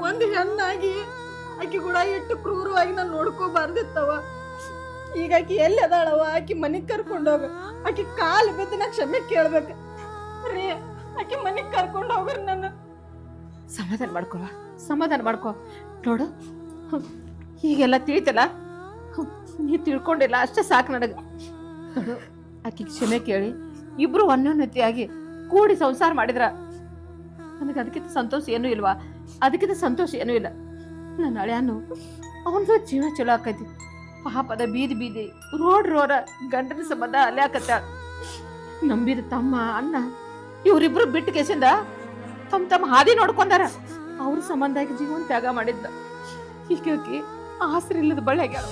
ಒಂದು ಹೆಣ್ಣಾಗಿ ಆಕಿ ಕೂಡ ಎಷ್ಟು ಕ್ರೂರವಾಗಿ ನಾನು ನೋಡ್ಕೋಬಾರ್ದಿತ್ತವ. ಈಗ ಆಕಿ ಎಲ್ಲಿ ಅದಾಳವ? ಆಕಿ ಮನಿಗ್ ಕರ್ಕೊಂಡೋಗ, ಆಕಿ ಕಾಲು ಬಿದ್ದು ನಾ ಕ್ಷಮೆ ಕೇಳ್ಬೇಕ ರೀ. ಆಕಿ ಮನಿಗ್ ಕರ್ಕೊಂಡು ಹೋಗ್ರಿ. ನನ್ನ ಸಮಾಧಾನ ಮಾಡ್ಕೋ ನೋಡು. ಈಗೆಲ್ಲ ತಿಳಿತಲ್ಲ, ನೀ ತಿಳ್ಕೊಂಡಿಲ್ಲ ಅಷ್ಟೇ ಸಾಕು ನನಗೆ. ನೋಡು, ಆಕಿ ಕ್ಷಮೆ ಕೇಳಿ ಇಬ್ರು ಅನ್ಯೋನ್ಯತೆಯಾಗಿ ಕೂಡಿ ಸಂಸಾರ ಮಾಡಿದ್ರ ನನಗೆ ಅದಕ್ಕಿಂತ ಸಂತೋಷ ಏನೂ ಇಲ್ವಾ? ಅದಕ್ಕಿಂತ ಸಂತೋಷ ಏನೂ ಇಲ್ಲ. ನನ್ನ ಹಳೆಯನು ಅವನದು ಜೀವನ ಚಲೋ ಆಕೈತಿ. ಪಾಪದ ಬೀದಿ ರೋಡ ಗಂಡನ ಸಂಬಂಧ ಅಲ್ಲೇ ಆಕತ್ತ. ನಂಬಿದ ತಮ್ಮ ಅಣ್ಣ ಇವರಿಬ್ರು ಬಿಟ್ಟು ಕೇಸಿಂದ ತಮ್ಮ ಹಾದಿ ನೋಡ್ಕೊಂಡಾರ. ಅವ್ರ ಸಂಬಂಧ ಜೀವನ ತ್ಯಾಗ ಮಾಡಿದ್ದ. ಹೀಗಾಗಿ ಆಸರೆ ಇಲ್ಲದ ಬಳ್ಳಿ ಆಗ್ಯಾಳ.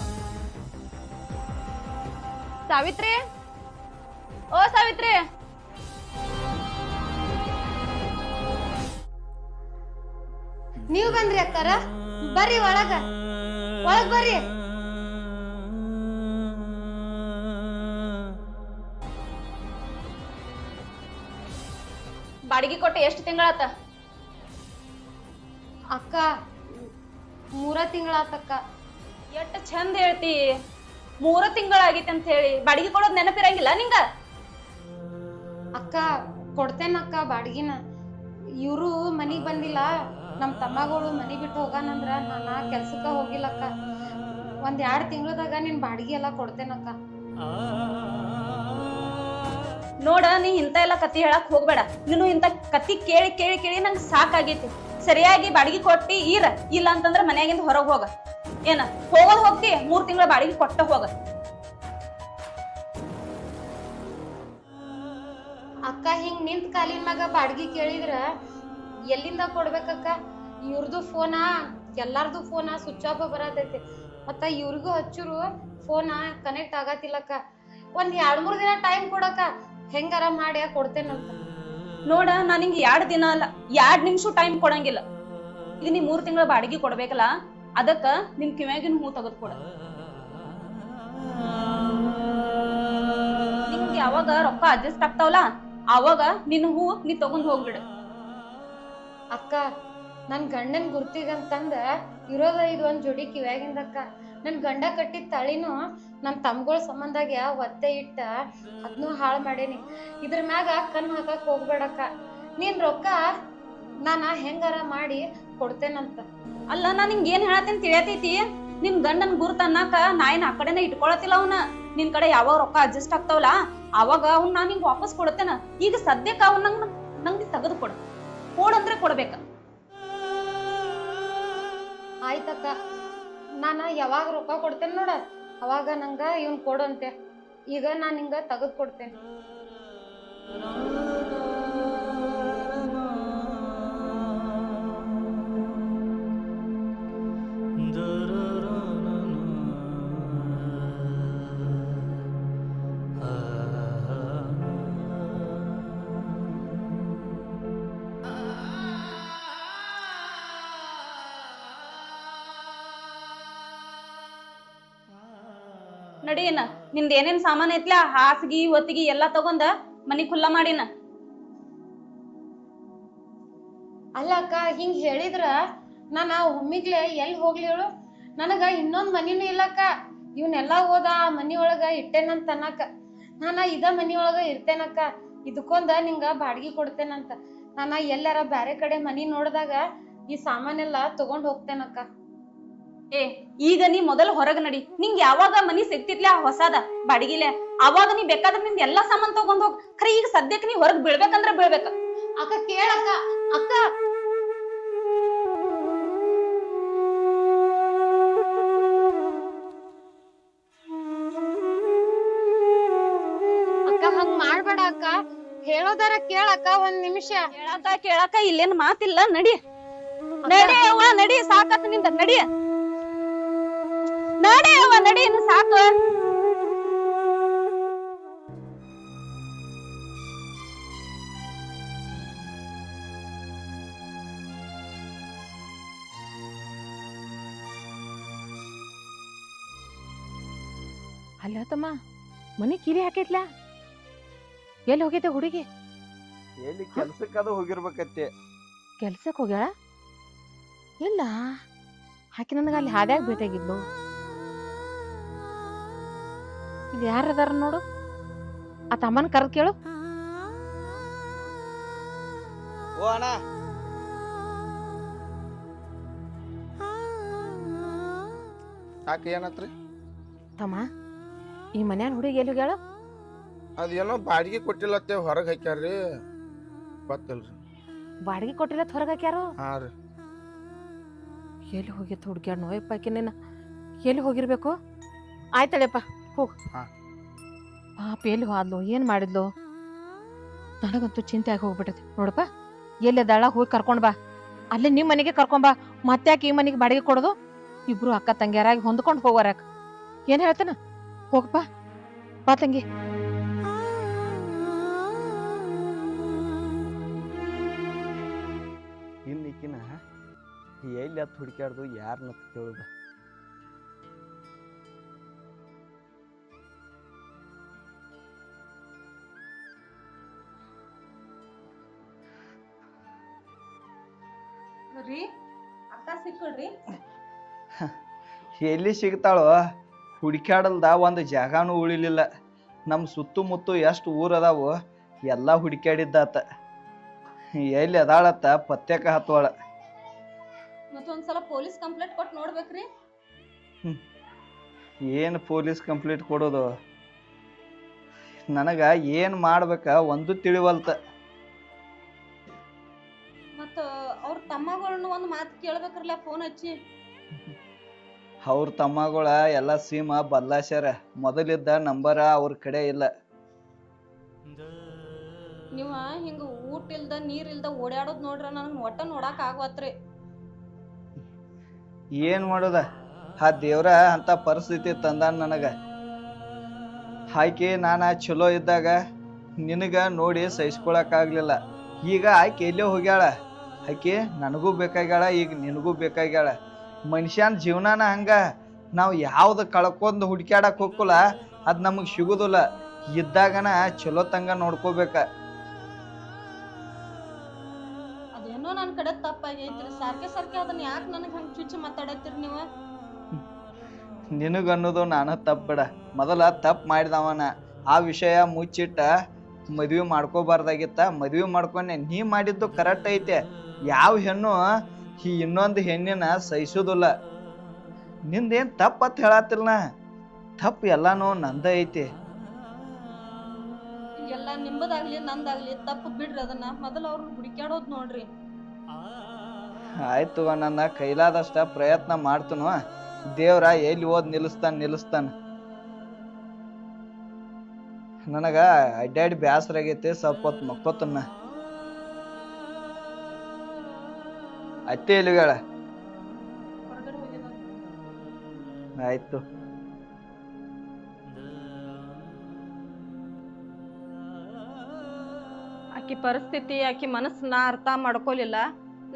ಸಾವಿತ್ರಿ, ಓ ಸಾವಿತ್ರಿ, ನೀವ್ ಬಂದ್ರಿ ಅಕ್ಕಾರ? ಬರ್ರಿ ಒಳಗ ಬರ್ರಿ. ಬಾಡಿಗೆ ಕೊಟ್ಟು ಎಷ್ಟು ತಿಂಗಳಾತ? ಅಕ್ಕ 3 ತಿಂಗಳಾತಕ್ಕ. ಎಷ್ಟು ಚಂದ ಹೇಳ್ತಿ, 3 ತಿಂಗಳಾಗಿತ್ತು ಅಂತ ಹೇಳಿ. ಬಾಡಿಗೆ ಕೊಡೋದ್ ನೆನಪಿರಂಗಿಲ್ಲ ನಿಂಗ? ಅಕ್ಕ ಕೊಡ್ತೇನಕ್ಕ ಬಾಡಿಗಿನ. ಇವ್ರು ಮನಿಗ್ ಬಂದಿಲ್ಲ, ನಮ್ ತಮ್ಮಗಳು ಮನಿ ಬಿಟ್ಟು ಹೋಗಾನಂದ್ರ ನಾನ ಕೆಲ್ಸಕ್ಕ ಹೋಗಿಲ್ಲಕ್ಕ. 1-2 ತಿಂಗಳದಾಗ ನಿನ್ ಬಾಡಿಗೆ ಎಲ್ಲ ಕೊಡ್ತೇನಕ್ಕ. ನೋಡ, ನೀ ಇಂತ ಎಲ್ಲ ಕತ್ತಿ ಹೇಳಕ್ ಹೋಗ್ಬೇಡ. ನೀನು ಇಂತ ಕತ್ತಿ ಕೇಳಿ ಕೇಳಿ ಕೇಳಿ ನಂಗೆ ಸಾಕಾಗೈತಿ. ಸರಿಯಾಗಿ ಬಾಡಿಗೆ ಕೊಟ್ಟಿ ಇಲ್ಲ ಅಂತಂದ್ರ ಮನ್ಯಾಗಿಂದ ಹೊರಗ್ ಹೋಗ. ಏನ ಹೋಗೋದ್ ಹೋಗ್ತಿ, 3 ತಿಂಗಳ ಬಾಡಿಗೆ ಕೊಟ್ಟ ಹೋಗ. ಅಕ್ಕ ಹಿಂಗ್ ನಿಂತ ಕಾಲಿನ ಮ್ಯಾಗ ಬಾಡಿಗೆ ಕೇಳಿದ್ರ ಎಲ್ಲಿಂದ ಕೊಡ್ಬೇಕಕ್ಕ? ಇವ್ರದು ಫೋನ, ಎಲ್ಲಾರ್ದು ಫೋನ ಸ್ವಿಚ್ ಆಫ್ ಬರತೈತಿ. ಮತ್ತ ಇವ್ರಿಗೂ ಹಚ್ಚರು ಫೋನ ಕನೆಕ್ಟ್ ಆಗತ್ತಿಲ್ಲಕ್ಕ. 1-2-3 ದಿನ ಟೈಮ್ ಕೊಡಕ್ಕ, ಹೆಂಗಾರ ಮಾಡಿ ಕೊಡ್ತೇನಂತ. ನೋಡ, ನಾನು ನಿಂಗೆ 2 ದಿನ ಅಲ್ಲ 2 ನಿಮಿಷ ಟೈಮ್ ಕೊಡಂಗಿಲ್ಲ. ಈಗ ನೀ 3 ತಿಂಗಳ ಬಾಡಿಗೆ ಕೊಡ್ಬೇಕಲ್ಲ, ಅದಕ್ಕ ನಿನ್ ಕಿವ್ಯಾಗಿನ ಹೂ ತೆಗೆದು ಕೊಡ. ನಿಂಗೆ ಯಾವಾಗ ರೊಕ್ಕ ಅಡ್ಜಸ್ಟ್ ಆಗ್ತಾವಲ್ಲ ಅವಾಗ ನಿನ್ ಹೂ ನೀ ತಗೊಂಡ್ ಹೋಗ್ಬಿಡು. ಅಕ್ಕ ನನ್ ಗಂಡನ್ ಗುರ್ತಿಗಂತಂದ ಇರೋದ ಇದು ಒಂದ್ ಜೋಡಿ ಕಿವ್ಯಾಗಿಂದಕ್ಕ. ನನ್ ಗಂಡ ಕಟ್ಟಿದ ತಾಳಿನೂ ನಮ್ ತಮ್ಗಳ ಸಂಬಂಧಾಗ ಒತ್ತೆ ಇಟ್ಟ ಅದ್ನು ಹಾಳು ಮಾಡೇನಿ. ಇದ್ರ ಮ್ಯಾಗ ಕಣ್ ಹಾಕಕ್ ಹೋಗ್ಬೇಡಕ್ಕ. ನೀನ್ ರೊಕ್ಕ ನಾನ ಹೆಂಗಾರ ಮಾಡಿ ಕೊಡ್ತೇನಂತ. ಅಲ್ಲ, ನಾ ನಿಂಗೆ ಏನ್ ಹೇಳತ್ತೇನ್ ತಿಳಿಯತೈತಿ? ನಿನ್ ಗಂಡನ್ ಗುರ್ತ ಅನ್ನಕ ನಾ ಏನ್ ಆ ಕಡೆನ ಇಟ್ಕೊಳತಿಲ್ಲ. ಅವನ ನಿನ್ ಕಡೆ ಯಾವಾಗ ರೊಕ್ಕ ಅಡ್ಜಸ್ಟ್ ಆಗ್ತಾವಲ್ಲ ಅವಾಗ ಅವ್ನ ನಾ ನಿಂಗೆ ವಾಪಸ್ ಕೊಡ್ತೇನ. ಈಗ ಸದ್ಯಕ್ಕೆ ಅವ್ನ ನಂಗೆ ತೆಗೆದು ಕೊಡಂದ್ರೆ ಕೊಡ್ಬೇಕ. ಆಯ್ತಕ್ಕ, ನಾನ ಯಾವಾಗ ರೊಕ್ಕ ಕೊಡ್ತೇನೆ ನೋಡ ಅವಾಗ ನಂಗ ಇವನ್ ಕೊಡಂತೆ. ಈಗ ನಾನ್ ಹಿಂಗ ತೆಗೆದು ಕೊಡ್ತೇನೆ. ನಡೀನ, ನಿಂದ ಏನೇನ್ ಸಾಮಾನ್ ಐತ್ಲಾ, ಹಾಸಿಗೆ ಒತ್ತಿಗೆ ಎಲ್ಲಾ ತಗೊಂಡ ಮನಿ ಖುಲ್ಲಾ ಮಾಡಿನ. ಅಲ್ಲ ಅಕ್ಕ, ಹಿಂಗ್ ಹೇಳಿದ್ರ ನಾನ ಒಮ್ಮಿಗ್ಲೆ ಎಲ್ಲಿ ಹೋಗ್ಲಿ ಹೇಳು? ನನಗ ಇನ್ನೊಂದ್ ಮನಿನೂ ಇಲ್ಲಕ್ಕ. ಇವನೆಲ್ಲಾ ಹೋದ ಆ ಮನಿ ಒಳಗ ಇಟ್ಟೇನಂತ ಅನ್ನಕ. ನಾನ ಇದ ಮನಿ ಒಳಗ ಇರ್ತೇನಕ್ಕ. ಇದಕ್ಕೊಂದ ನಿಂಗ ಬಾಡಿಗೆ ಕೊಡ್ತೇನಂತ. ನಾನ ಎಲ್ಲಾರ ಬ್ಯಾರೆ ಕಡೆ ಮನಿ ನೋಡ್ದಾಗ ಈ ಸಾಮಾನೆಲ್ಲಾ ತಗೊಂಡ್ ಹೋಗ್ತೇನಕ್ಕ. ಈಗ ನೀ ಮೊದಲು ಹೊರಗ ನಡಿ. ನಿಂಗೆ ಯಾವಾಗ ಮನಿ ಸಿಗ್ತಿತ್ಲ ಹೊಸದ ಬಾಡಿಗಿಲೆ, ಅವಾಗ ನೀ ಬೇಕಾದ್ರೆ ನಿಂದ ಎಲ್ಲಾ ಸಾಮಾನ್ ತಗೊಂಡ್ ಹೋಗ್. ಖರೆ ಈಗ ಸದ್ಯಕ್ಕೆ ನೀ ಹೊರಗ್ ಬೀಳ್ಬೇಕಂದ್ರ ಬೀಳ್ಬೇಕ. ಅಕ್ಕ ಕೇಳಕ್ಕ. ಅಕ್ಕ ಅಕ್ಕ ಹಂಗ್ ಮಾಡ್ಬೇಡ ಅಕ್ಕ. ಹೇಳೋದಾರ ಕೇಳಕ್ಕ. 1 ನಿಮಿಷ. ಕೇಳಾಕ ಇಲ್ಲೇನ್ ಮಾತಿಲ್ಲ. ನಡಿ ನಡಿ ಅವ್ವ, ನಡಿ. ಸಾಕತ್ ನಿಂದ. ನಡಿ ನಡಿ ಅವ್ವ, ನಡಿ. ಇನ್ನು ಸಾಕು. ಅಲ್ಲ ತಮ್ಮ, ಮನಿ ಕೀಲಿ ಹಾಕೈತ್ಲ ಎಲ್ಲಿ ಹೋಗೈತೆ ಹುಡುಗಿ? ಎಲ್ಲಿ ಕೆಲ್ಸಕ್ಕೆ ಅದು ಹೋಗಿರ್ಬೇಕತ್ತೆ. ಕೆಲ್ಸಕ್ಕೆ ಹೋಗ್ಯಾಳ? ಇಲ್ಲ, ಆಕಿ ನನಗೆ ಅಲ್ಲಿ ಹಾದ್ಯಾಗ ಭೇಟಿಯಾಗಿದ್ಲು. ಇಲ್ಲಿ ಯಾರದಾರ ನೋಡು, ಆ ತಮ್ಮನ ಕರೆದು ಕೇಳು. ಓ ಅಣ್ಣ, ಯಾಕೆ ಏನತ್ರಿ? ತಮ್ಮ, ಈ ಮನ್ಯಾನ ಹುಡುಗಿ ಎಲ್ಲಿ ಹೋಗ್ಯಾಳ? ಅದೇನೋ ಬಾಡಿಗೆ ಕೊಟ್ಟಿಲ್ಲತ್ತೆ, ಹೊರಗೆ ಹಾಕ್ಯಾರ್ರಿ, ಗೊತ್ತಿಲ್ರಿ. ಬಾಡಿಗೆ ಕೊಟ್ಟಿಲ್ಲ ಹೊರಗೆ ಹಾಕ್ಯಾರು? ಹಾ ರೀ. ಎಲ್ಲಿ ಹೋಗಿತ್ತು ಹುಡುಗ್ಯಾಡ ನೋಯಪ್ಪ ಆಕಿನೇನ? ಎಲ್ಲಿ ಹೋಗಿರ್ಬೇಕು? ಆಯ್ತಳೆಯಪ್ಪ, ಹೋಗು. ಹಾ. ಪಾಪ ಎಲ್ಲಿ ಹೋದ್ಲು, ಏನು ಮಾಡಿದ್ಲು? ನನಗಂತೂ ಚಿಂತೆ ಆಗಿ ಹೋಗ್ಬಿಟ್ಟೈತಿ ನೋಡಪ್ಪ. ಎಲ್ಲಿದ್ದಾಳ ಹೋಗಿ ಕರ್ಕೊಂಡ್ ಬಾ. ಅಲ್ಲೇ ನಿಮ್ಮ ಮನೆಗೆ ಕರ್ಕೊಂಡ್ ಬಾ. ಮತ್ತೆ ಯಾಕೆ ಈ ಮನೆಗೆ ಬಾಡಿಗೆ ಕೊಡೋದು? ಇಬ್ರು ಅಕ್ಕ ತಂಗಿಯರಾಗಿ ಹೊಂದ್ಕೊಂಡು ಹೋಗೋರ ಯಾಕೆ? ಏನು ಹೇಳ್ತಾನ? ಹೋಗಪ್ಪ, ಬಾ ತಂಗಿ. ಇನ್ನಿಕ್ಕಿನ ಎಲ್ಲಿ ಹತ್ತು ಹುಡುಕ್ಯಾಡ್ದು ಯಾರನ್ನ ಕೇಳುದು? ರೀ ಅಕ್ಕ ಸಿಕ್ಕಳ್ರಿ? ಎಲ್ಲಿ ಸಿಗ್ತಾಳೋ? ಹುಡುಕ್ಯಾಡಲ್ದ ಒಂದು ಜಾಗನೂ ಉಳಿಲಿಲ್ಲ. ನಮ್ಮ ಸುತ್ತಮುತ್ತ ಎಷ್ಟು ಊರು ಅದಾವು ಎಲ್ಲ ಹುಡುಕ್ಯಾಡಿದ್ದಾತ. ಎಲ್ಲಿ ಅದಾಳತ್ತ ಪತ್ತೆಕ ಹತ್ತುವಳ. ಮತ್ತೊಂದ್ಸಲ ಪೊಲೀಸ್ ಕಂಪ್ಲೇಂಟ್ ಕೊಟ್ಟು ನೋಡ್ಬೇಕ್ರಿ. ಏನು ಪೊಲೀಸ್ ಕಂಪ್ಲೇಂಟ್ ಕೊಡೋದು? ನನಗ ಏನು ಮಾಡ್ಬೇಕ ಒಂದು ತಿಳಿವಲ್ತ. ಮತ್ತ ಅವ್ರ ತಮ್ಮಗಳನ್ನ ಒಂದು ಮಾತು ಕೇಳ್ಬೇಕ್ರಲ್ಲ ಫೋನ್ ಹಚ್ಚಿ. ಅವ್ರ ತಮ್ಮಗಳ ಎಲ್ಲ ಸೀಮಾ ಬದಲಾಸ್ಯಾರ. ಮೊದಲಿದ್ದ ನಂಬರ ಅವ್ರ ಕಡೆ ಇಲ್ಲ. ನೀವ ಹಿಂಗ ಊಟ ಇಲ್ದ ನೀರ್ ಇಲ್ದ ಓಡಾಡೋದ್ ನೋಡ್ರ ನನಗ್ ಒಟ್ಟ ನೋಡಾಕ ಆಗವತ್ರಿ. ಏನ್ ಮಾಡೋದ? ಆ ದೇವ್ರ ಅಂತ ಪರಿಸ್ಥಿತಿ ತಂದಾನ ನನಗ. ಆಕೆ ನಾನು ಚಲೋ ಇದ್ದಾಗ ನಿನಗ ನೋಡಿ ಸಹಿಸ್ಕೊಳಕ್ಕಾಗ್ಲಿಲ್ಲ. ಈಗ ಆಕೆ ಎಲ್ಲೇ ಹೋಗ್ಯಾಳ. ಆಕೆ ನನಗೂ ಬೇಕಾಗ್ಯಾಳ, ಈಗ ನಿನಗೂ ಬೇಕಾಗ್ಯಾಳ. ಮನುಷ್ಯನ ಜೀವನಾನ ಹಂಗ. ನಾವು ಯಾವ್ದು ಕಳ್ಕೊಂಡ್ ಹುಡ್ಕ್ಯಾಡಕ್ ಹೋಗಲ್ಲ, ಅದು ನಮಗೆ ಸಿಗುದಿಲ್ಲ. ಇದ್ದಾಗನ ಚಲೋ ತಂಗ ನೋಡ್ಕೋಬೇಕ. ಅದೇನೋ ನನ್ ಕಡೆ ತಪ್ಪಾಗೈತ್ರಿ. ಸಾರ್ಕೆ ಅದನ್ನ ಯಾಕೆ ನನಗ್ ಹಂಗ ಚುಚ್ಚಿ ಮಾತಾಡತ್ತೀರಿ ನೀವ? ನಿನಗನ್ನೋದು ನಾನು ತಪ್ಪು ಬಿಡ. ಮೊದಲ ತಪ್ಪು ಮಾಡಿದವನ ಆ ವಿಷಯ ಮುಚ್ಚಿಟ್ಟ ಮದ್ವೆ ಮಾಡ್ಕೋಬಾರ್ದಾಗಿತ್ತ. ಮದ್ವೆ ಮಾಡ್ಕೊಂಡೆ. ನೀ ಮಾಡಿದ್ದು ಕರೆಕ್ಟ್ ಐತೆ. ಯಾವ ಹೆಣ್ಣು ಈ ಇನ್ನೊಂದು ಹೆಣ್ಣಿನ ಸಹಿಸೋದಿಲ್ಲ. ನಿಂದೇನು ತಪ್ಪತ್ ಹೇಳತ್ತಿಲ್ಲ. ತಪ್ಪು ಎಲ್ಲಾನು ನಂದ ಐತಿ. ಎಲ್ಲ ನಿಂಬದಾಗ್ಲಿ ನಂದಾಗ್ಲಿ ತಪ್ಪು ಬಿಡ್ರಿ. ಅದನ್ನ ಮೊದಲು ಅವ್ರನ್ನ ಹುಡುಕ್ಯಾಡೋದ್ ನೋಡ್ರಿ. ಆಯ್ತು, ನನ್ನ ಕೈಲಾದಷ್ಟ ಪ್ರಯತ್ನ ಮಾಡ್ತನು. ದೇವ್ರ ಎಲ್ಲಿ ಓದ್ ನಿಲ್ಲಿಸ್ತಾನ. ನನಗ ಅಡ್ಡಾಡಿ ಬ್ಯಾಸರ ಆಗೈತಿ. ಸ್ವಲ್ಪ ಹೊತ್ತು ಮಕ್ಕೋತನ್ನ. ಅತ್ತೆ ಎಲ್ಲಿಗಳ? ಹೊರಗಡೆ ಹೋಗಿದ. ಆಯ್ತು. ಆಕಿ ಪರಿಸ್ಥಿತಿ, ಆಕಿ ಮನಸ್ಸು ನಾ ಅರ್ಥ ಮಾಡ್ಕೊಲಿಲ್ಲ.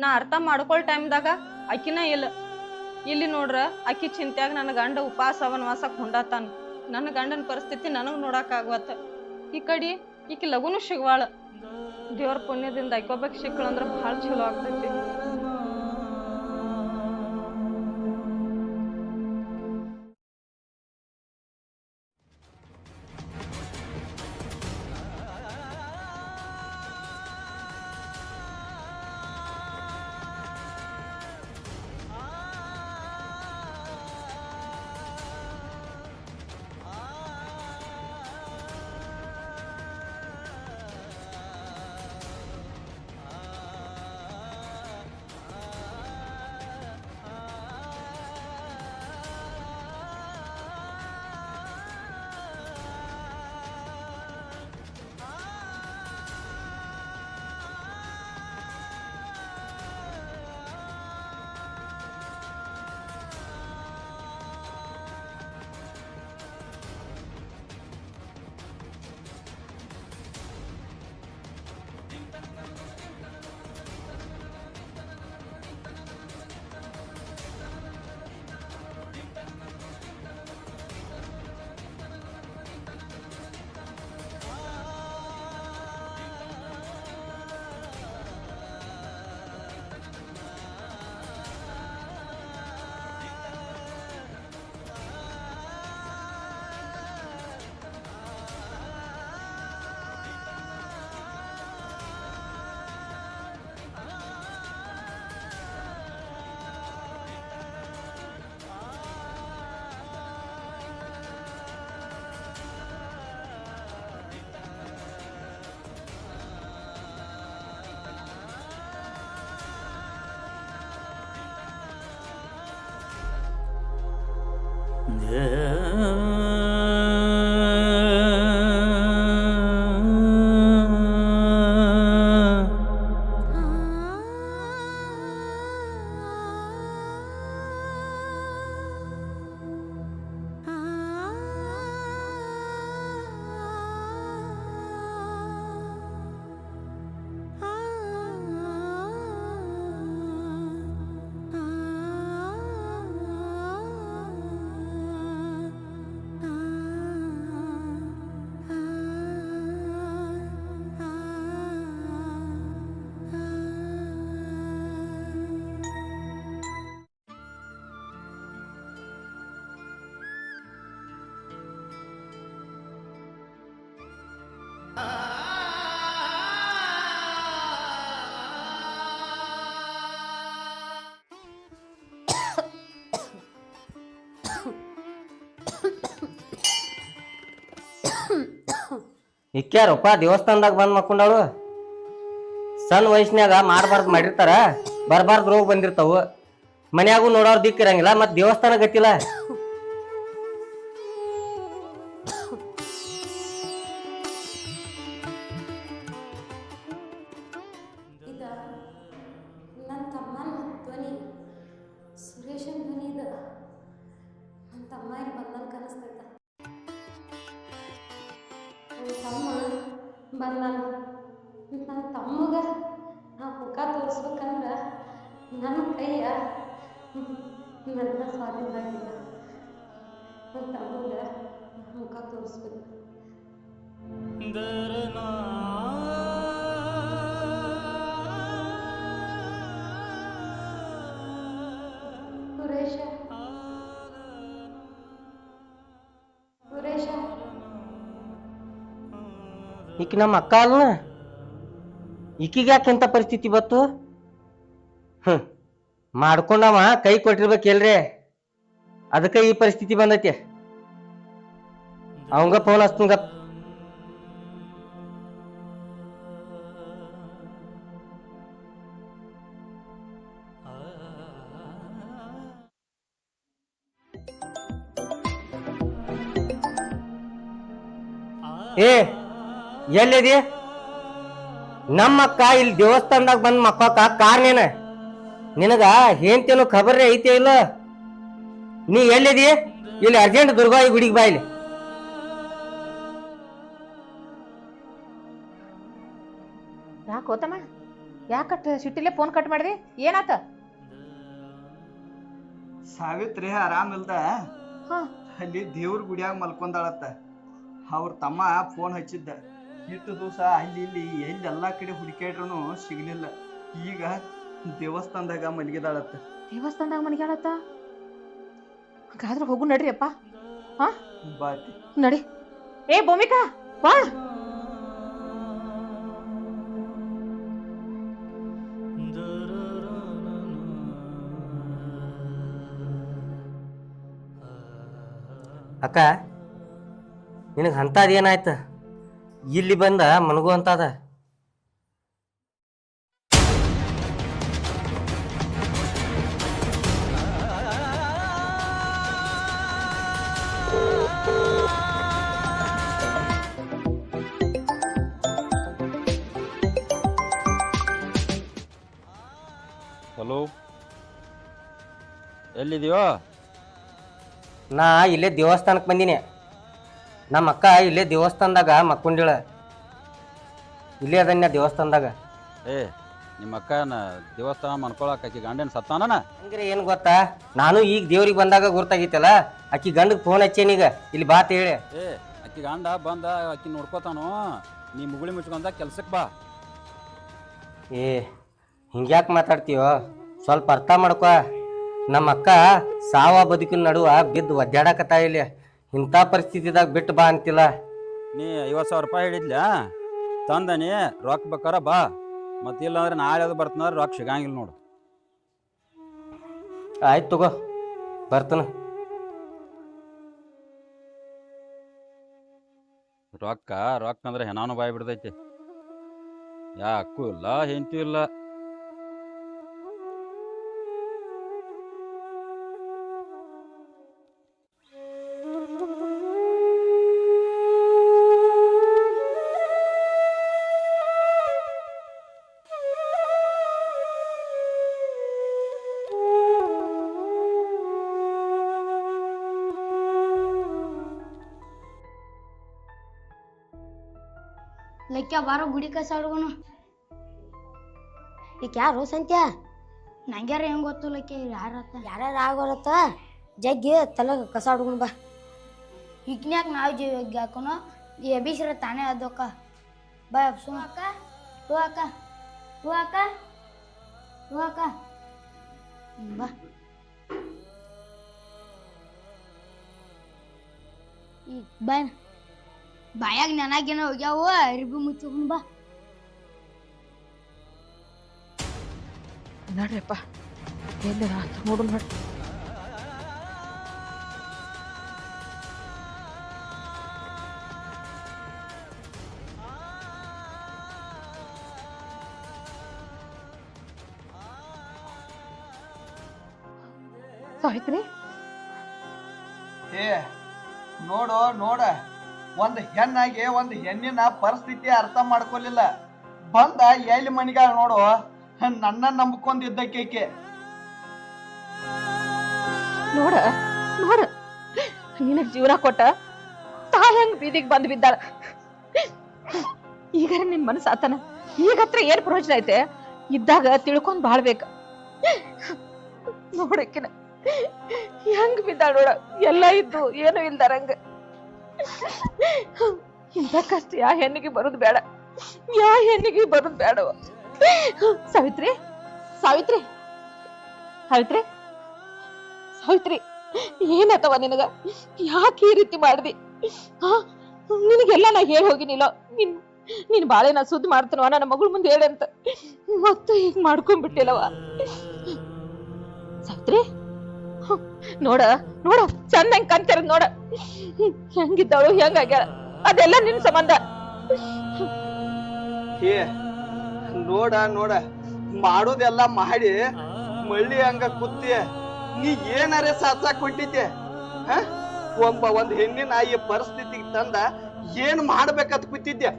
ನಾ ಅರ್ಥ ಮಾಡ್ಕೊಳ್ ಟೈಮ್ದಾಗ ಆಕಿನ ಇಲ್ಲ. ಇಲ್ಲಿ ನೋಡ್ರ ಆಕಿ ಚಿಂತ್ಯಾಗ ನನ್ನ ಗಂಡ ಉಪವಾಸ ವನವಾಸಕ್ ಹೊಂಡಾತಾನ. ನನ್ನ ಗಂಡನ ಪರಿಸ್ಥಿತಿ ನನಗ್ ನೋಡಕ್ ಆಗ್ವತ್ತ. ಈ ಕಡೆ ಈಕಿ ಲಗುನು ಸಿಗ್ವಾಳ. ದೇವ್ರ ಪುಣ್ಯದಿಂದ ಆಕೊಬೇಕು ಸಿಕ್ಕಳಂದ್ರ ಭಾಳ ಚಲೋ ಆಗ್ತೈತಿ. ಇಕ್ಕ್ಯಾರಪ್ಪ ದೇವಸ್ಥಾನದಾಗ ಬಂದ್ ಮಕ್ಕೊಂಡಾಳು. ಸಣ್ಣ ವಯಸ್ಸಿನಾಗ ಮಾಡಬಾರ್ದು ಮಾಡಿರ್ತಾರ, ಬರಬಾರ್ದು ರೋಗ ಬಂದಿರ್ತಾವು. ಮನ್ಯಾಗೂ ನೋಡೋರು ದಿಕ್ಕಿರಂಗಿಲ್ಲ, ಮತ್ ದೇವಸ್ಥಾನ ಗತಿಲ್ಲ. ಇದ ನನ್ನ ತಮ್ಮನ ಧ್ವನಿ, ಸುರೇಶನ್ ಧ್ವನಿ ಇದ. ನನ್ನ ತಮ್ಮ ಇಲ್ಲಿ ಬಂದಂಗೆ ಕನಸ್ತೈತ. ನನ್ನ ತಮ್ಮ ಬಂದ, ನನ್ನ ತಮ್ಮಗ ನಾ ಮುಖ ತೋರಿಸ್ಬೇಕಂದ್ರ ನನ್ನ ಕೈಯ ನನ್ನ ಸ್ವಾಧೀನದಾಗಿಲ್ಲ. ನನ್ನ ತಮ್ಮಗ ಮುಖ ತೋರಿಸ್ಬೇಕು. ಸುರೇಶ, ಸುರೇಶ, ಈಕಿ ನಮ್ಮ ಅಕ್ಕ ಅಲ್ಲ, ಈಕಿಗೆ ಯಾಕೆ ಎಂತ ಪರಿಸ್ಥಿತಿ ಬತ್ತು? ಮಾಡ್ಕೊಂಡವ ಕೈ ಕೊಟ್ಟಿರ್ಬೇಕಲ್ರಿ, ಅದಕ್ಕೆ ಈ ಪರಿಸ್ಥಿತಿ ಬಂದೈತಿ. ಅವಂಗ ಫೋನ್ ಹಚ್ತಂಗ. ಏ ಎಲ್ಲಿದಿ? ನಮ್ಮ ಅಕ್ಕ ಇಲ್ಲಿ ದೇವಸ್ಥಾನದಾಗ ಬಂದ್ ಮಕ್ಕೋಕ ಕಾರಣ ನಿನಗ ಏನ್ತೇನು ಖಬರ್ರೆ ಐತೆ ಇಲ್ಲ? ನೀ ಎಲ್ಲಿದಿ? ಇಲ್ಲಿ ಅರ್ಜೆಂಟ್ ದುರ್ಗಾಯಿ ಗುಡಿಗೆ ಬಾ. ಇಲ್ಲಿ ಯಾಕೆ ಹೋತಮ್ಮ? ಯಾಕಟ್ ಸಿಟ್ಟಿಲೆ ಫೋನ್ ಕಟ್ ಮಾಡಿದಿ? ಏನಾತ? ಸಾವಿತ್ರಿ ಆರಾಮಿಲ್ದ ಹಾ, ಅಲ್ಲಿ ದೇವ್ರ ಗುಡಿಯಾಗ ಮಲ್ಕೊಂಡಾಳತ್ತ. ಅವ್ರ ತಮ್ಮ ಫೋನ್ ಹಚ್ಚಿದ್ದ. ಇಷ್ಟು ದಿವಸ ಅಲ್ಲಿ ಇಲ್ಲಿ ಎಲ್ಲಾ ಕಡೆ ಹುಡುಕಾಡ್ರು ಸಿಗ್ಲಿಲ್ಲ. ಈಗ ದೇವಸ್ಥಾನದಾಗ ಮಲಗಿದಾಳತ್ತ. ದೇವಸ್ಥಾನದಾಗ ಮನೆಗಾಳತ್ತ? ಹಾಗಾದ್ರೆ ಹೋಗು ನಡ್ರಿ ಅಪ್ಪ. ಹಾ ಬಾತಿ ನಡಿ. ಏ ಭೂಮಿಕಾ ಬಾ. ಅಕ್ಕ, ನಿನಗೆ ಅಂಥದ್ದೇನಾಯ್ತು? ಇಲ್ಲಿ ಬಂದ ಮನಗು ಅಂತದ. ಹಲೋ, ಎಲ್ಲಿದೀಯೋ? ನಾ ಇಲ್ಲೇ ದೇವಸ್ಥಾನಕ್ಕೆ ಬಂದೀನಿ. ನಮ್ಮ ಅಕ್ಕ ಇಲ್ಲೇ ದೇವಸ್ಥಾನದಾಗ ಮಕ್ಕೊಂಡಿಳ. ಇಲ್ಲೇ ಅದನ್ನ ದೇವಸ್ಥಾನದಾಗ. ಏ, ನಿಮ್ಮ ಅಕ್ಕನ ದೇವಸ್ಥಾನ ಮನ್ಕೊಳಕ್ ಆಕಿ ಗಂಡನ ಸತ್ತಾನ? ಹಂಗ್ರೆ ಏನು ಗೊತ್ತಾ, ನಾನು ಈಗ ದೇವ್ರಿಗೆ ಬಂದಾಗ ಗುರ್ತಾಗಿತ್ತಲ್ಲ, ಆಕಿ ಗಂಡಗೆ ಫೋನ್ ಹಚ್ಚೇನೀಗ ಇಲ್ಲಿ ಬಾತ್ ಹೇಳಿ. ಏ, ಆಕಿ ಗಂಡ ಬಂದ ಆಕಿ ನೋಡ್ಕೋತಾನು. ನೀ ಮುಗುಳಿ ಮುಚ್ಕೊಂಡ ಕೆಲ್ಸಕ್ಕೆ ಬಾ. ಏ, ಹಿಂಗ್ಯಾಕೆ ಮಾತಾಡ್ತೀಯೋ? ಸ್ವಲ್ಪ ಅರ್ಥ ಮಾಡ್ಕೊ. ನಮ್ಮ ಅಕ್ಕ ಸಾವ ಬದುಕಿನ ನಡುವ ಬಿದ್ದು ಒದ್ದಾಡಕತ್ತ. ಇಲ್ಲಿ ಇಂಥ ಪರಿಸ್ಥಿತಿದಾಗ ಬಿಟ್ಟು ಬಾ ಅಂತಿಲ್ಲ. ನೀ 50,000 ರೂಪಾಯಿ ಹೇಳಿದ್ಲ, ತಂದನಿ. ರೊಕ್ಕ ಬೇಕಾರ ಬಾ, ಮತ್ತಿಲ್ಲ ಅಂದ್ರೆ ನಾಳೆ ಅದು ಬರ್ತಂದ್ರೆ ರೊಕ್ಕ ಸಿಗಂಗಿಲ್ಲ ನೋಡು. ಆಯ್ತು ತಗೋ, ಬರ್ತಾನ. ರೊಕ್ಕ ರೊಕ್ಕ ಅಂದ್ರೆ ಹೆಣಾನು ಬಾಯಿ ಬಿಡ್ತೈತಿ. ಯಾಕೂ ಇಲ್ಲ, ಹೆಂಡತಿ ಇಲ್ಲ. ಲೈಕ್ಯ ಬಾರೋ ಗುಡಿ ಕಸ ಹುಡುಗನು. ಈಗ ಯಾರು ಸಂತ್ಯ? ನಂಗ್ಯಾರ ಹೆಂಗ್ ಗೊತ್ತು ಲೈಕ್ಯ ಯಾರತ್ತ? ಯಾರ್ಯಾರು ಆಗೋರತ್ತ ಜಗ್ಗಿ ತಲಗ ಕಸ ಹುಡುಗನು ಬಾ. ಹಿಗ್ನ್ಯಾಕ ನಾವು ಜಗ್ಗಿ ಹಾಕೋನು ಎಬಿಸ್ರ ತಾನೇ ಅದಕ್ಕ ಬಾ. ಸು ಅಕ್ಕ ಟೂ ಅಕ್ಕ ಟೂ ಅಕ್ಕ ಟೂ ಅಕ್ಕ ಬಾ. ಈಗ ಬಾ ಬಾಯಾಗ ನೆನಾಗೇನ ಹೋಗ್ಯಾವು ಅರಿಬಿ ಮುಚ್ಚೋಣ ಬಾ. ನಡ್ರಿಯಪ್ಪ ಎಲ್ಲ ನೋಡು ನೋಡಿ. ಸಾವಿತ್ರಿ ಏ ನೋಡು ನೋಡ, ಒಂದ್ ಹೆಣ್ಣಾಗಿ ಒಂದ್ ಹೆಣ್ಣಿನ ಪರಿಸ್ಥಿತಿ ಅರ್ಥ ಮಾಡ್ಕೊಲಿಲ್ಲ. ಬಂದ ಎಲ್ಲಿ ಮನಿಗಾಳ ನೋಡು, ನನ್ನ ನಂಬ್ಕೊಂಡಿದ್ದಕ್ಕೆ. ನೋಡ ನೋಡ ನಿನಗ್ ಜೀವನ ಕೊಟ್ಟ ತಾ ಹೆಂಗ್ ಬೀದಿಗೆ ಬಂದ್ ಬಿದ್ದಾಳ. ಈಗ ನಿನ್ ಮನಸ್ಸು ಆತನ, ಈಗ ಹತ್ರ ಏನ್ ಪ್ರಯೋಜನ ಐತೆ? ಇದ್ದಾಗ ತಿಳ್ಕೊಂಡ್ ಬಾಳ್ಬೇಕ. ನೋಡಕ್ಕಿನ ಹೆಂಗ್ ಬಿದ್ದಾಳ ನೋಡ, ಎಲ್ಲ ಇದ್ದು ಏನು ಇಲ್ದಾರಂಗ. ಇಂಥ ಕಷ್ಟ ಯಾ ಹೆಣ್ಣಿಗೆ ಬರುದ್ ಬೇಡ, ಯಾ ಹೆಣ್ಣಿಗೆ ಬರುದ್ ಬೇಡವ. ಸಾವಿತ್ರಿ ಸಾವಿತ್ರಿ ಸಾವಿತ್ರಿ ಸಾವಿತ್ರಿ ಏನತ್ತವ ನಿನಗ? ಯಾಕೆ ಈ ರೀತಿ ಮಾಡ್ದಿ? ನಿನಗೆಲ್ಲ ನಾ ಹೇಳಿ ಹೋಗಿನಿಲ್ಲ. ನೀನ್ ಬಾಳೆ ನಾ ಸುದ್ದಿ ಮಾಡ್ತೀನವ ನನ್ನ ಮಗಳ ಮುಂದೆ ಹೇಳಂತ, ಮತ್ತೆ ಹೀಗ್ ಮಾಡ್ಕೊಂಡ್ಬಿಟ್ಟಿಲ್ಲವ. ಸಾವಿತ್ರಿ ನೋಡ ನೋಡ ಚಂದ ಹೆಂಗ್ ಕಾಣ್ತಾರ ನೋಡ, ಹೆಂಗಿದ್ದಾಳು ಹೆಂಗಾಗ್ಯಾಳ, ಅದೆಲ್ಲ ನಿನ್ ಸಂಬಂಧ. ಏ ನೋಡ ನೋಡ, ಮಾಡೋದೆಲ್ಲ ಮಾಡಿ ಮಳ್ಳಿ ಹಂಗ ಕೂತಿ ನೀ ಏನಾರೇ ಸಾಚಾಕ್ ಹೊಂಟಿದ್ದೆ? ಒಂದ್ ಹೆಣ್ಣಿನ ಈ ಪರಿಸ್ಥಿತಿಗೆ ತಂದ ಏನ್ ಮಾಡ್ಬೇಕಂತ ಕೂತಿದ್ದೆ?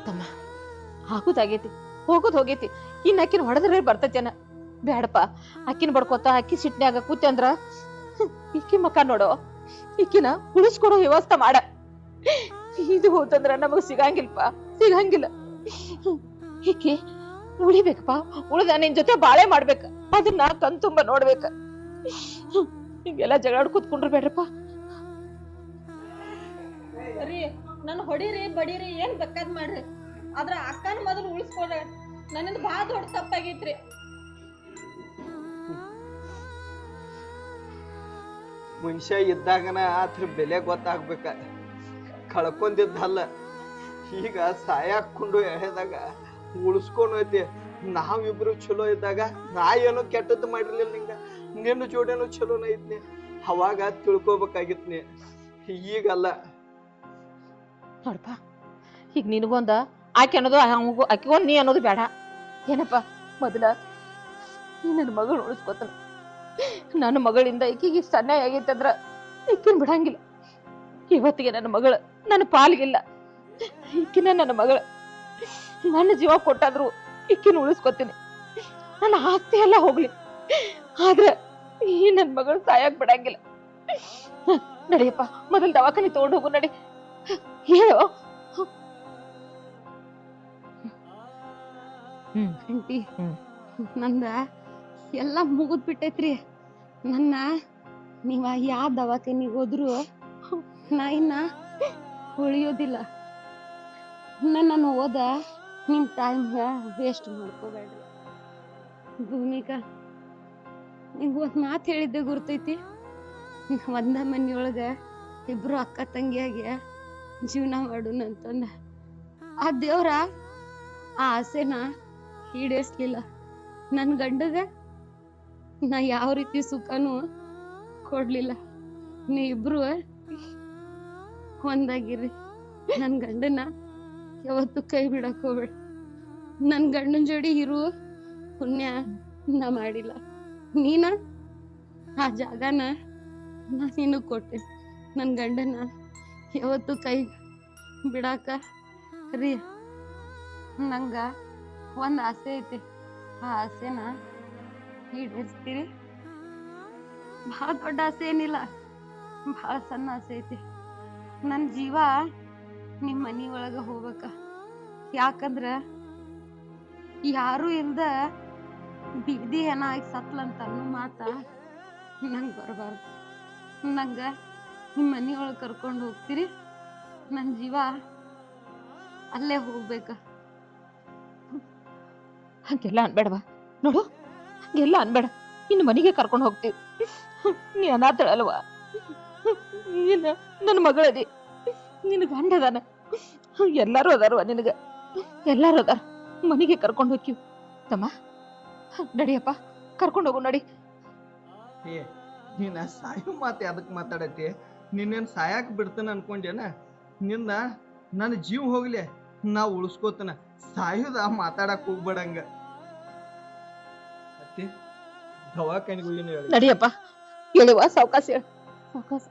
ತಮ್ಮ ಆಗುದಾಗೈತಿ, ಹೋಗುದ್ ಹೋಗೈತಿ. ಇನ್ ಅಕ್ಕಿನ ಹೊಡೆದ್ರೆ ಬರ್ತೈತೇನ? ಬ್ಯಾಡಪ್ಪ, ಅಕ್ಕಿನ ಬಡ್ಕೋತ ಅಕ್ಕಿ ಸಿಟ್ನ್ಯಾಗ ಕೂತಿ ಅಂದ್ರ ಇಕ್ಕಿ ಮಕ್ಕ ನೋಡೋ, ಇಕ್ಕಿನ ಉಳಿಸ್ಕೊಡೋ ವ್ಯವಸ್ಥೆ ಮಾಡ. ಇದು ಹೋತಂದ್ರ ನಮಗ್ ಸಿಗಂಗಿಲ್ಲಪ್ಪ, ಸಿಗಂಗಿಲ್ಲ. ಈಕಿ ಉಳಿಬೇಕಪ್ಪ, ಉಳ್ದ ನಿನ್ ಜೊತೆ ಬಾಳೆ ಮಾಡ್ಬೇಕ, ಅದನ್ನ ಕಣ್ ತುಂಬ ನೋಡ್ಬೇಕ. ಹಿಂಗೆಲ್ಲ ಜಗಳಾಡ್ ಕೂತ್ಕೊಂಡ್ರು ಬೇಡ್ರಪ್ಪ. ರೀ ನನ್ ಹೊಡಿರಿ ಬಡೀರಿ ಏನ್ ಬೇಕಾದ್ ಮಾಡ್ರಿ, ಆದ್ರ ಅಕ್ಕನ ಮೊದಲು ಉಳಿಸ್ಕೊಡ್ರಿ. ನನ್ನಿಂದ ಬಾಳ ದೊಡ್ಡ ತಪ್ಪಾಗೈತ್ರಿ. ಮನುಷ್ಯ ಇದ್ದಾಗನ ಅದ್ರ ಬೆಲೆ ಗೊತ್ತಾಗ್ಬೇಕ, ಕಳ್ಕೊಂಡಿದ್ದಲ್ಲ. ಈಗ ಸಾಯಾಕೊಂಡು ಎಳೆದಾಗ ಉಳಿಸ್ಕೊಂಡು ಐತಿ. ನಾವಿಬ್ರು ಚಲೋ ಇದ್ದಾಗ ನಾ ಏನೋ ಕೆಟ್ಟದ್ದು ಮಾಡಿರ್ಲಿಲ್ಲ ನಿಂಗ, ನಿನ್ನ ಜೋಡೇನೋ ಚಲೋನ ಐತ್ನಿ, ಅವಾಗ ತಿಳ್ಕೊಬೇಕಾಗಿತ್ನಿ, ಈಗಲ್ಲ. ನೋಡಪ್ಪ, ಈಗ ನಿನಗೊಂದ ಆಕೆ ಅನ್ನೋದು ಆಕೆಗೊಂದ್ ನೀ ಅನ್ನೋದು ಬೇಡ. ಏನಪ್ಪ, ಮೊದಲ ನೀ ನನ್ನ ಮಗಳು ಉಳಿಸ್ಕೊತಾನ. ನನ್ನ ಮಗಳಿಂದ ಈಕಿಗೆ ಇಷ್ಟ ಅನ್ಯಾಯ ಆಗೈತಂದ್ರ ಈಕಿನ ಬಿಡಂಗಿಲ್ಲ. ಇವತ್ತಿಗೆ ನನ್ನ ಮಗಳು ನನ್ನ ಪಾಲ್ಗಿಲ್ಲ, ಈಕಿನ ನನ್ನ ಮಗಳು. ನನ್ನ ಜೀವ ಕೊಟ್ಟಾದ್ರು ಈಕಿನ ಉಳಿಸ್ಕೊತೀನಿ. ನನ್ನ ಆಸ್ತಿ ಎಲ್ಲ ಹೋಗ್ಲಿ, ಆದ್ರೆ ಈ ನನ್ನ ಮಗಳು ಸಾಯಕ್ ಬಿಡಂಗಿಲ್ಲ. ನಡಿಯಪ್ಪ, ಮೊದಲು ದವಾಖಾನೆ ತಗೊಂಡು ಹೋಗು, ನಡಿ. ಹೇಳೋ ಆಂಟಿ, ನಂದ ಎಲ್ಲ ಮುಗಿದ್ ಬಿಟ್ಟೈತ್ರಿ. ನನ್ನ ನೀವ ಯಾವ ದವಾಖಾನಿಗೆ ಹೋದ್ರು ನಾ ಇನ್ನ ಉಳಿಯೋದಿಲ್ಲ. ನಾನು ಓದ ನಿಮ್ ಟೈಮ್ ವೇಸ್ಟ್ ಮಾಡ್ಕೋಬೇಡ್ರಿ. ಭೂಮಿಕಾ, ನಿಂಗೆ ಒಂದ್ ಮಾತು ಹೇಳಿದ್ದೆ ಗುರ್ತೈತಿ, ಒಂದ ಮನಿಯೊಳಗ ಇಬ್ರು ಅಕ್ಕ ತಂಗಿಯಾಗಿ ಜೀವನ ಮಾಡೋಣ ಅಂತಂದ. ಆ ದೇವ್ರ ಆ ಆಸೆನ ಈಡೇರ್ಸ್ಲಿಲ್ಲ. ನನ್ ಗಂಡಗ ನಾ ಯಾವ ರೀತಿ ಸುಖನೂ ಕೊಡ್ಲಿಲ್ಲ. ನೀ ಇಬ್ರು ಒಂದಾಗಿರ್ರಿ. ನನ್ ಗಂಡನ ಯಾವತ್ತು ಕೈ ಬಿಡಕ್ ಹೋಗ್ಬೇಡ. ನನ್ ಗಂಡನ ಜೋಡಿ ಇರು ಪುಣ್ಯ ನಾ ಮಾಡಿಲ್ಲ. ನೀನ ಆ ಜಾಗನ ನಾ ನಿನಗ್ ಕೊಟ್ಟೆ. ನನ್ ಗಂಡನ ಯಾವತ್ತು ಕೈ ಬಿಡಾಕ ರೀ. ನಂಗ ಒಂದ್ ಆಸೆ ಐತಿ, ಆ ಆಸೆನ ಈಡೇರಿಸ್ತೀರಿ. ಬಹಳ ದೊಡ್ಡ ಆಸೆ ಏನಿಲ್ಲ, ಭಾಳ ಸಣ್ಣ ಆಸೆ ಐತಿ. ನನ್ನ ಜೀವ ನಿಮ್ಮ ಮನಿ ಒಳಗೆ ಹೋಗ್ಬೇಕ. ಯಾಕಂದ್ರ ಯಾರು ಇಲ್ದ ಬಿಗ್ದಿ ಏನ ಆಗಿ ಸತ್ಲಂತ ಅನ್ನೋ ಮಾತ ನಂಗೆ ಬರಬಾರ್ದು. ನಂಗೆ ನಿಮ್ಮ ಮನಿ ಒಳಗೆ ಕರ್ಕೊಂಡು ಹೋಗ್ತೀರಿ, ನನ್ನ ಜೀವ ಅಲ್ಲೇ ಹೋಗ್ಬೇಕ. ಹಂಗೆಲ್ಲ ಅನ್ಬೇಡವಾ. ನೋಡು, ಹಂಗೆಲ್ಲ ಅನ್ಬೇಡ. ಇನ್ನು ಮನೆಗೆ ಕರ್ಕೊಂಡು ಹೋಗ್ತೀವಿ. ನೀ ಅನಾಥಳಲ್ವಾ? ನೀನು ನನ್ನ ಮಗಳದಿ, ನಿನ್ನ ಗಂಡ ಅದಾನ, ಎಲ್ಲರೂ ಅದಾರವ ನಿನಗ, ಎಲ್ಲರೂ ಅದಾರ. ಮನೆಗೆ ಕರ್ಕೊಂಡು ಹೋಗ್ತೀವಿ ತಮ್ಮ. ನಡಿಯಪ್ಪ, ಕರ್ಕೊಂಡು ಹೋಗು ನಡಿ. ಏ ನೀನ ಸಾಯೋ ಮಾತು ಅದಕ್ಕೆ ಮಾತಾಡತಿ? ನಿನ್ನೇನು ಸಾಯಕ್ ಬಿಡ್ತಾನ ಅನ್ಕೊಂಡೇನ? ನಿನ್ನ ನನ್ನ ಜೀವ ಹೋಗ್ಲಿ, ನಾ ಉಳಿಸ್ಕೋತನ. ಸಾಯೋದ ಮಾತಾಡಕ್ ಹೋಗ್ಬೇಡಂಗ. ಅತ್ತಿ ದವಾಖಾನಿಗೆ ಹೋಗಿನ ಹೇಳಿ. ನಡಿಯಪ್ಪ, ಹೇಳುವ ಸಾವಕಾಶ ಹೇಳು, ಸಾವಕಾಶ.